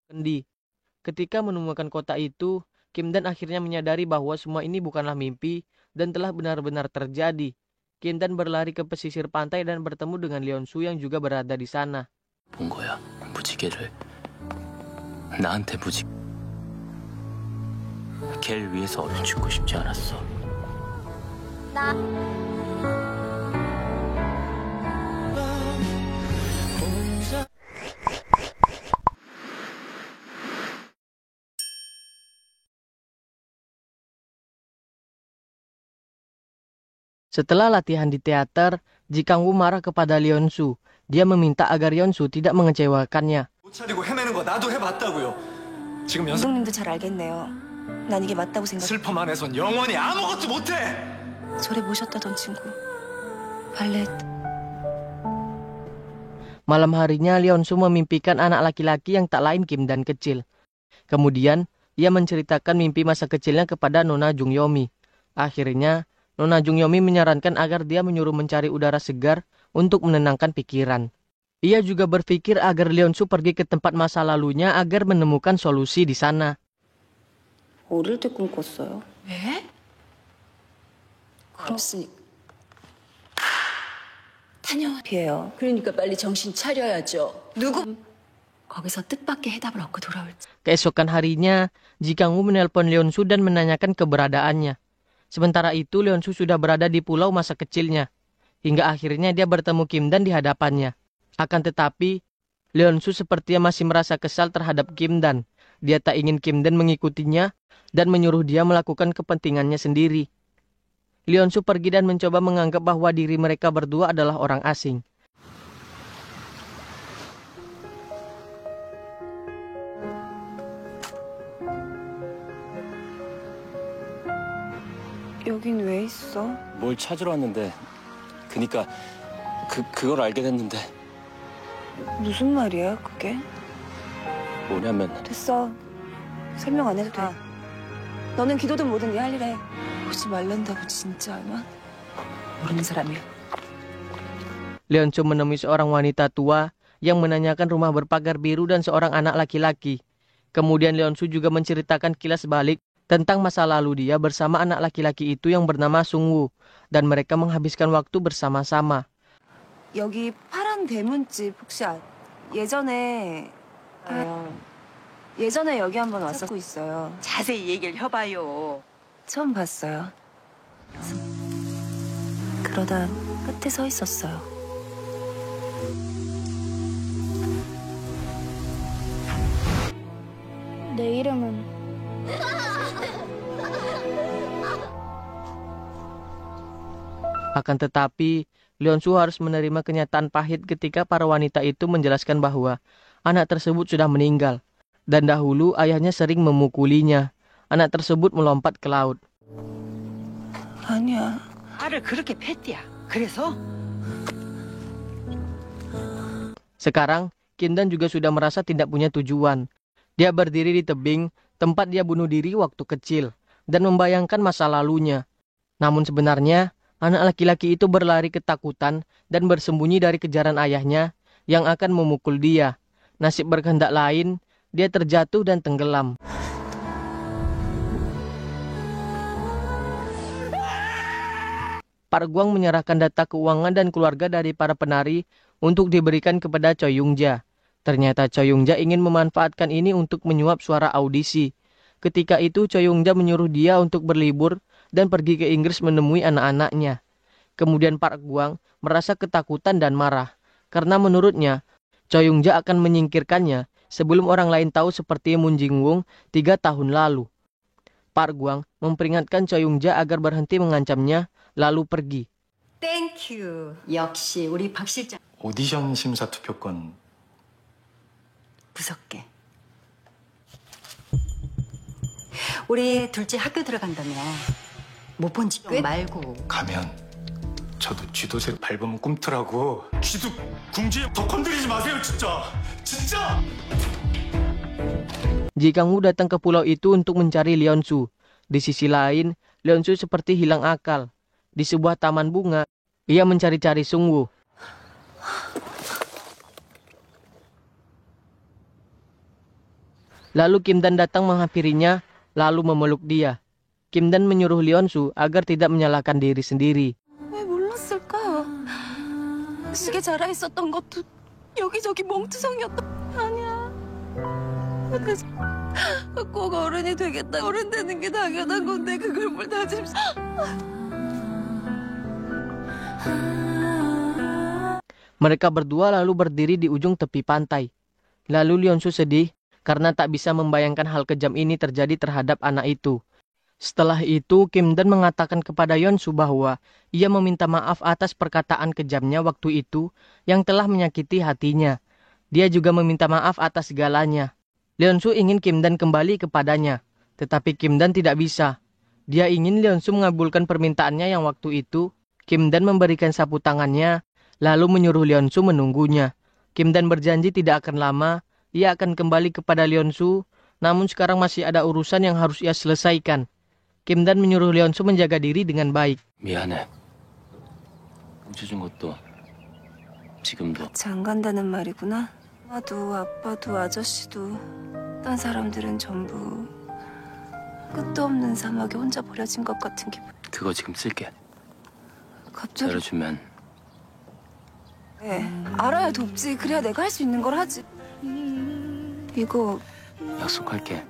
Kendi. Ketika menemukan kota itu, Kim Dan akhirnya menyadari bahwa semua ini bukanlah mimpi dan telah benar-benar terjadi. Kim Dan berlari ke pesisir pantai dan bertemu dengan Leonsu yang juga berada di sana. 본 거야, 무지개를. 나한테 걔를 위해서 얼른 죽고 싶지 않았어. Setelah latihan di teater, Ji Kang-woo marah kepada Leonsu. Dia meminta agar Leonsu tidak mengecewakannya. 못 차리고 헤매는 거 나도 해봤다고요. 지금 감독님도 잘 알겠네요. 난 이게 맞다고 생각. 슬픔 안에선 영원히 아무것도 못해. 절에 모셨다던 친구. 발렛. Malam harinya, Leonsu memimpikan anak laki-laki yang tak lain Kim Dan kecil. Kemudian, ia menceritakan mimpi masa kecilnya kepada Nona Jungyomi. Akhirnya, Nona Jungyomi menyarankan agar dia menyuruh mencari udara segar untuk menenangkan pikiran. Ia juga berpikir agar Leonsu pergi ke tempat masa lalunya agar menemukan solusi di sana. 어릴 때 꿈꿨어요. 왜? 그렇으니 탄영이에요. 그러니까 빨리 정신 차려야죠. 누구? 거기서 뜻밖의 해답을 얻고 돌아올지. Keesokan harinya, Ji Kang-woo menelpon Leonsu dan menanyakan keberadaannya. Sementara itu, Leonsu sudah berada di pulau masa kecilnya. Hingga akhirnya dia bertemu Kim Dan di hadapannya. Akan tetapi, Leonsu sepertinya masih merasa kesal terhadap Kim Dan. Dia tak ingin Kim Dan mengikutinya dan menyuruh dia melakukan kepentingannya sendiri. Leonsu pergi dan mencoba menganggap bahwa diri mereka berdua adalah orang asing. 여긴 왜 있어? 뭘 찾으러 왔는데, 그니까 그걸 알게 됐는데. 무슨 말이야, 그게? 뭐냐면 됐어. 설명 안 해도 돼. 너는 기도든 뭐든 네 할 일 해. 오지 말란다고 진짜 아마? 모르는 사람이야. Leonsu menemui seorang wanita tua yang menanyakan rumah berpagar biru dan seorang anak laki-laki. Kemudian Leonsu juga menceritakan kilas balik tentang masa lalu dia bersama anak laki-laki itu yang bernama Sung-woo. Dan mereka menghabiskan waktu bersama-sama. 여기 파란 대문집 혹시 예전에 예전에 여기 한번 왔었고 있어요. 자세히 얘기를 해봐요. 처음 봤어요. 그러다 끝에 서 있었어요. 내 이름은 Akan tetapi, Leonsu harus menerima kenyataan pahit ketika para wanita itu menjelaskan bahwa anak tersebut sudah meninggal. Dan dahulu ayahnya sering memukulinya. Anak tersebut melompat ke laut. 아니야. 알을 그렇게 팼디야. 그래서? Sekarang, Kim Dan juga sudah merasa tidak punya tujuan. Dia berdiri di tebing, tempat dia bunuh diri waktu kecil, dan membayangkan masa lalunya. Namun sebenarnya, anak laki-laki itu berlari ketakutan dan bersembunyi dari kejaran ayahnya yang akan memukul dia. Nasib berkehendak lain, dia terjatuh dan tenggelam. Park Gwang menyerahkan data keuangan dan keluarga dari para penari untuk diberikan kepada Choi Yung-ja. Ternyata Choi Yung-ja ingin memanfaatkan ini untuk menyuap suara audisi. Ketika itu Choi Yung-ja menyuruh dia untuk berlibur dan pergi ke Inggris menemui anak-anaknya. Kemudian Park Gwang merasa ketakutan dan marah. Karena menurutnya, Choi Yung-ja akan menyingkirkannya sebelum orang lain tahu seperti Moon Jin-woong 3 tahun lalu. Park Gwang memperingatkan Choi Yung-ja agar berhenti mengancamnya, lalu pergi. 땡큐. 역시 우리 박 실장. 오디션 심사 투표권 무섭게. 우리 둘째 학교 들어간다며. 못 본 지 꽤 말고. 가면 저도 쥐도새 밟으면 꿈틀하고 쥐도 궁지에 더 건드리지 마세요 진짜 진짜. Ji Kang-woo datang ke pulau itu untuk mencari Leonsu. Di sisi lain, Leonsu seperti hilang akal. Di sebuah taman bunga, ia mencari-cari Sung-woo. Lalu Kim Dan datang menghampirinya, lalu memeluk dia. Kim Dan menyuruh Leonsu agar tidak menyalahkan diri sendiri. 왜 몰랐을까? 시계 자라 있었던 것도 여기저기 멍투성이었다. 아니야. 꼭 어른이 되겠다. 어른 되는 게 당연한 건데 그걸 뭘 다짐. Mereka berdua lalu berdiri di ujung tepi pantai. Lalu Leonsu sedih karena tak bisa membayangkan hal kejam ini terjadi terhadap anak itu. Setelah itu, Kim Dan mengatakan kepada Yeonsu bahwa ia meminta maaf atas perkataan kejamnya waktu itu yang telah menyakiti hatinya. Dia juga meminta maaf atas segalanya. Leonsu ingin Kim Dan kembali kepadanya, tetapi Kim Dan tidak bisa. Dia ingin Leonsu mengabulkan permintaannya yang waktu itu. Kim Dan memberikan sapu tangannya, lalu menyuruh Leonsu menunggunya. Kim Dan berjanji tidak akan lama, ia akan kembali kepada Leonsu, namun sekarang masih ada urusan yang harus ia selesaikan. Kim Dan menyuruh Leonsu menjaga diri dengan baik. 미안해. 훔쳐준 것도 지금도. 같이 안 간다는 말이구나. 엄마도 아빠도 아저씨도 딴 사람들은 전부 끝도 없는 사막에 혼자 버려진 것 같은 기분. 그거 지금 쓸게. 갑자기 열어주면 네, 알아야 돕지. 그래야 내가 할 수 있는 걸 하지. 이거 약속할게.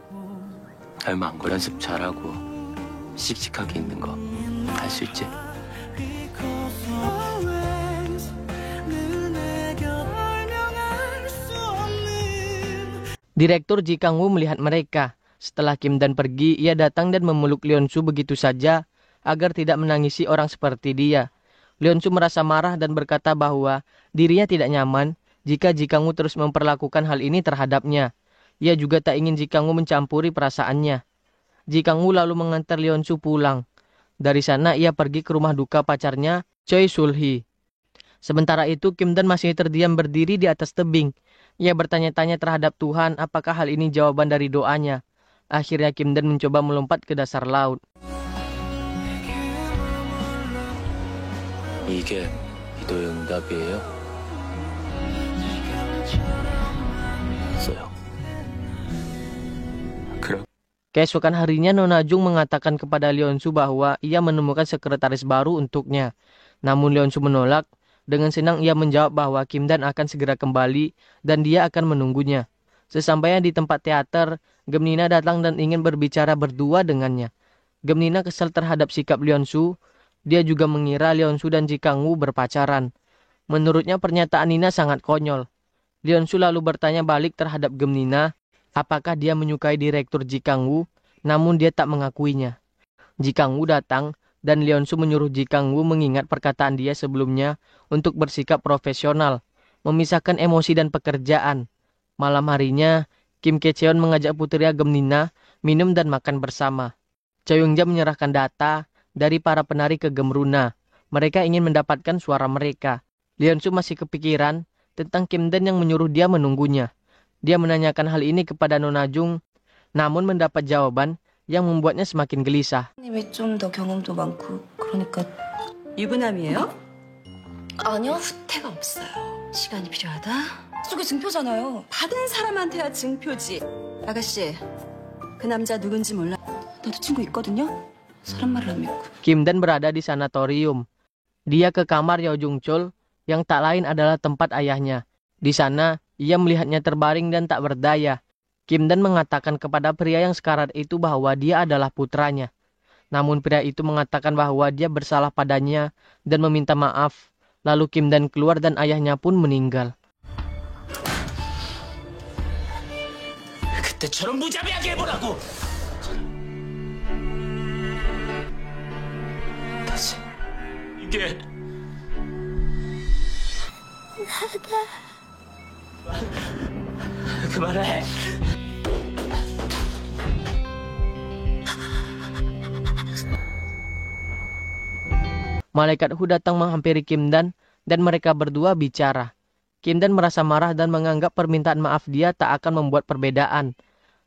얼마 안 걸 연습 잘하고 씩씩하게 있는 거 할 수 있지? Direktur Ji Kang-woo melihat mereka. Setelah Kim Dan pergi, ia datang dan memeluk Leonsu begitu saja agar tidak menangisi orang seperti dia. Leonsu merasa marah dan berkata bahwa dirinya tidak nyaman jika Ji Kang-woo terus memperlakukan hal ini terhadapnya. Ia juga tak ingin Ji Kang-woo mencampuri perasaannya. Ji Kang-woo lalu mengantar Leonsu pulang. Dari sana ia pergi ke rumah duka pacarnya, Choi Sul-hee. Sementara itu Kim Dan masih terdiam berdiri di atas tebing. Ia bertanya-tanya terhadap Tuhan apakah hal ini jawaban dari doanya. Akhirnya Kim Dan mencoba melompat ke dasar laut. 이게 기도의 응답이에요? 써요. 그럼 Keesokan harinya Nona Jung mengatakan kepada Leonsu bahwa ia menemukan sekretaris baru untuknya. Namun Leonsu menolak. Dengan senang ia menjawab bahwa Kim Dan akan segera kembali dan dia akan menunggunya. Sesampainya di tempat teater, Gemnina datang dan ingin berbicara berdua dengannya. Gemnina kesal terhadap sikap Leonsu. Dia juga mengira Leonsu dan Ji Kang-woo berpacaran. Menurutnya pernyataan Nina sangat konyol. Leonsu lalu bertanya balik terhadap Gemnina, apakah dia menyukai direktur Ji Kang-woo, namun dia tak mengakuinya. Ji Kang-woo datang dan Leonsu menyuruh Ji Kang-woo mengingat perkataan dia sebelumnya untuk bersikap profesional, memisahkan emosi dan pekerjaan. Malam harinya, Kim Kye-cheon mengajak putria Gemnina minum dan makan bersama. Choi Young-ja menyerahkan data dari para penari ke Gemruna. Mereka ingin mendapatkan suara mereka. Leonsu masih kepikiran tentang Kim Dan yang menyuruh dia menunggunya. Dia menanyakan hal ini kepada Nona Jung, namun mendapat jawaban yang membuatnya semakin gelisah. 님이 좀 더 경험도 많고 그러니까 유부남이에요? 아니요 후퇴가 없어요. 시간이 필요하다. 저게 증표잖아요. 받은 사람한테야 증표지. 아가씨, 그 남자 누군지 몰라? 나도 친구 있거든요. 사람 말을 안 믿고. Kim Dan berada di sanatorium. Dia ke kamar Yeo Jung Chul yang tak lain adalah tempat ayahnya. Di sana, ia melihatnya terbaring dan tak berdaya. Kim Dan mengatakan kepada pria yang sekarat itu bahwa dia adalah putranya. Namun pria itu mengatakan bahwa dia bersalah padanya dan meminta maaf. Lalu Kim Dan keluar dan ayahnya pun meninggal. 그때처럼 무자비하게 해보라고! 다시 이게 그만해. Malaikat Hu datang menghampiri Kim Dan mereka berdua bicara. Kim Dan merasa marah dan menganggap permintaan maaf dia tak akan membuat perbedaan.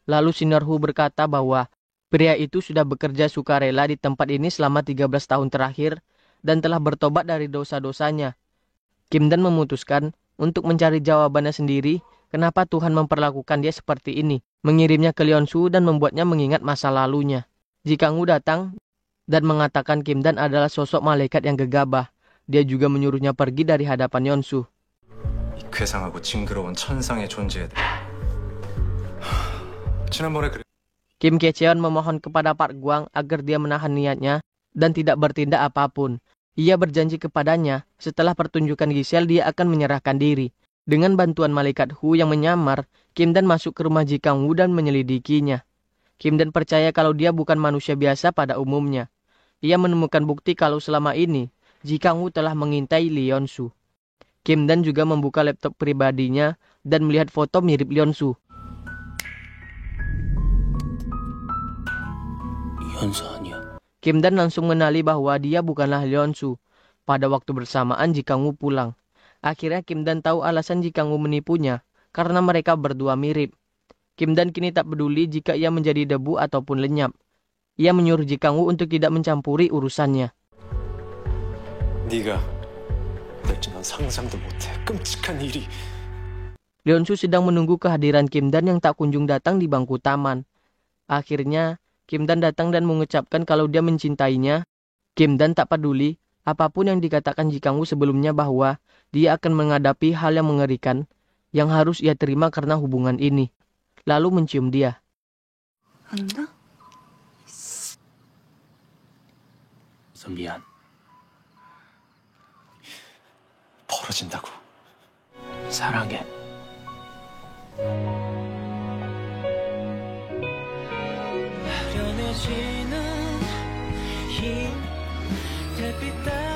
Lalu senior Hu berkata bahwa pria itu sudah bekerja sukarela di tempat ini selama 13 tahun terakhir dan telah bertobat dari dosa-dosanya. Kim Dan memutuskan untuk mencari jawabannya sendiri kenapa Tuhan memperlakukan dia seperti ini, mengirimnya ke Leonsu dan membuatnya mengingat masa lalunya. Ji Kang-woo datang dan mengatakan Kim Dan adalah sosok malaikat yang gegabah. Dia juga menyuruhnya pergi dari hadapan Yeonsu. 이 괴상하고 징그러운 천상의 존재들. 지난번에 그래. Kim Kye-cheon memohon kepada Park Gwang agar dia menahan niatnya dan tidak bertindak apapun. Ia berjanji kepadanya, setelah pertunjukan Giselle dia akan menyerahkan diri. Dengan bantuan malaikat Hu yang menyamar, Kim Dan masuk ke rumah Ji Kang-woo dan menyelidikinya. Kim Dan percaya kalau dia bukan manusia biasa pada umumnya. Ia menemukan bukti kalau selama ini, Ji Kang-woo telah mengintai Lee Yeon-su. Kim Dan juga membuka laptop pribadinya dan melihat foto mirip Yeon-su. 현수 아니야. Kim Dan langsung mengenali bahwa dia bukanlah Yeon-su. Pada waktu bersamaan Ji Kang-woo pulang. Akhirnya Kim Dan tahu alasan Ji Kang-woo menipunya, karena mereka berdua mirip. Kim Dan kini tak peduli jika ia menjadi debu ataupun lenyap. Ia menyuruh Ji Kang-woo untuk tidak mencampuri urusannya. 네가 될지 난 상상도 못해. 끔찍한 일이. Yeon-su sedang menunggu kehadiran Kim Dan yang tak kunjung datang di bangku taman. Akhirnya, Kim Dan datang dan mengucapkan kalau dia mencintainya. Kim Dan tak peduli apapun yang dikatakan Ji Kang-woo sebelumnya bahwa dia akan menghadapi hal yang mengerikan yang harus ia terima karena hubungan ini. Lalu mencium dia. 안다? 미안. 벌어진다고. 사랑해. 아련해지는 이 달빛 따라